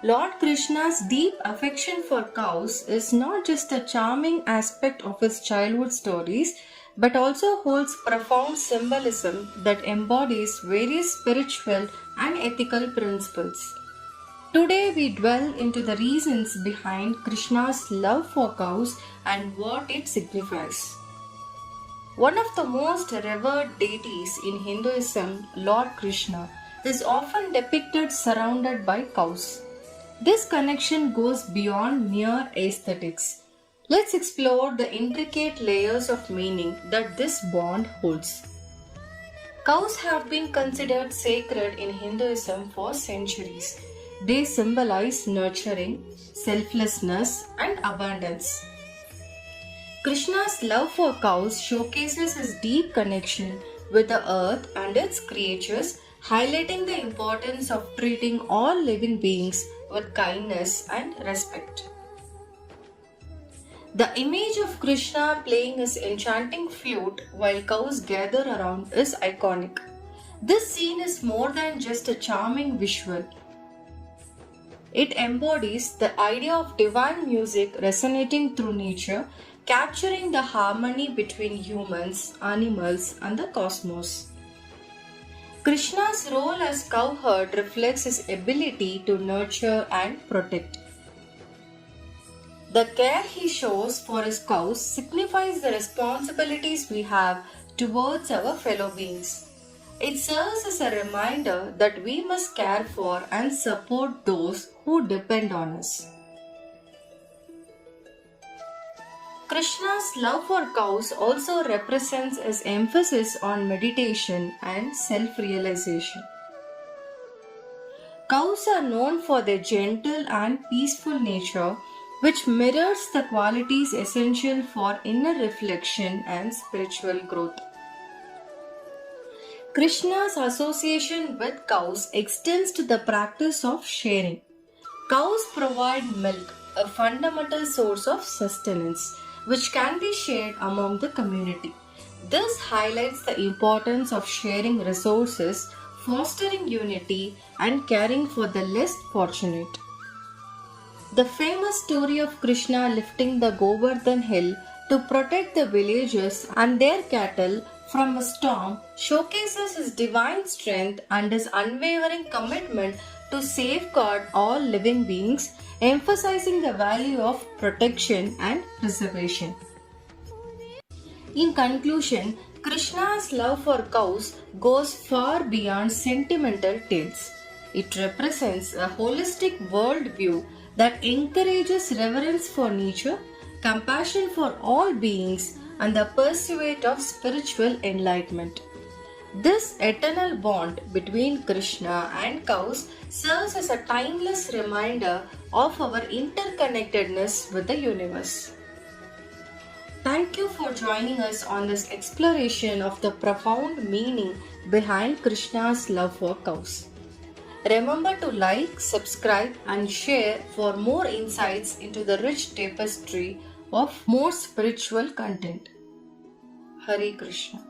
Lord Krishna's deep affection for cows is not just a charming aspect of his childhood stories, but also holds profound symbolism that embodies various spiritual and ethical principles. Today we dwell into the reasons behind Krishna's love for cows and what it signifies. One of the most revered deities in Hinduism, Lord Krishna, is often depicted surrounded by cows. This connection goes beyond mere aesthetics. Let's explore the intricate layers of meaning that this bond holds. Cows have been considered sacred in Hinduism for centuries. They symbolize nurturing, selflessness, and abundance. Krishna's love for cows showcases his deep connection with the earth and its creatures, highlighting the importance of treating all living beings with kindness and respect. The image of Krishna playing his enchanting flute while cows gather around is iconic. This scene is more than just a charming visual. It embodies the idea of divine music resonating through nature, capturing the harmony between humans, animals, and the cosmos. Krishna's role as cowherd reflects his ability to nurture and protect. The care he shows for his cows signifies the responsibilities we have towards our fellow beings. It serves as a reminder that we must care for and support those who depend on us. Krishna's love for cows also represents his emphasis on meditation and self-realization. Cows are known for their gentle and peaceful nature, which mirrors the qualities essential for inner reflection and spiritual growth. Krishna's association with cows extends to the practice of sharing. Cows provide milk, a fundamental source of sustenance, which can be shared among the community. This highlights the importance of sharing resources, fostering unity, and caring for the less fortunate. The famous story of Krishna lifting the Govardhan hill to protect the villagers and their cattle from a storm showcases his divine strength and his unwavering commitment to safeguard all living beings, emphasizing the value of protection and preservation. In conclusion, Krishna's love for cows goes far beyond sentimental tales. It represents a holistic worldview that encourages reverence for nature, compassion for all beings, and the pursuit of spiritual enlightenment. This eternal bond between Krishna and cows serves as a timeless reminder of our interconnectedness with the universe. Thank you for joining us on this exploration of the profound meaning behind Krishna's love for cows. Remember to like, subscribe, and share for more insights into the rich tapestry of more spiritual content. Hare Krishna.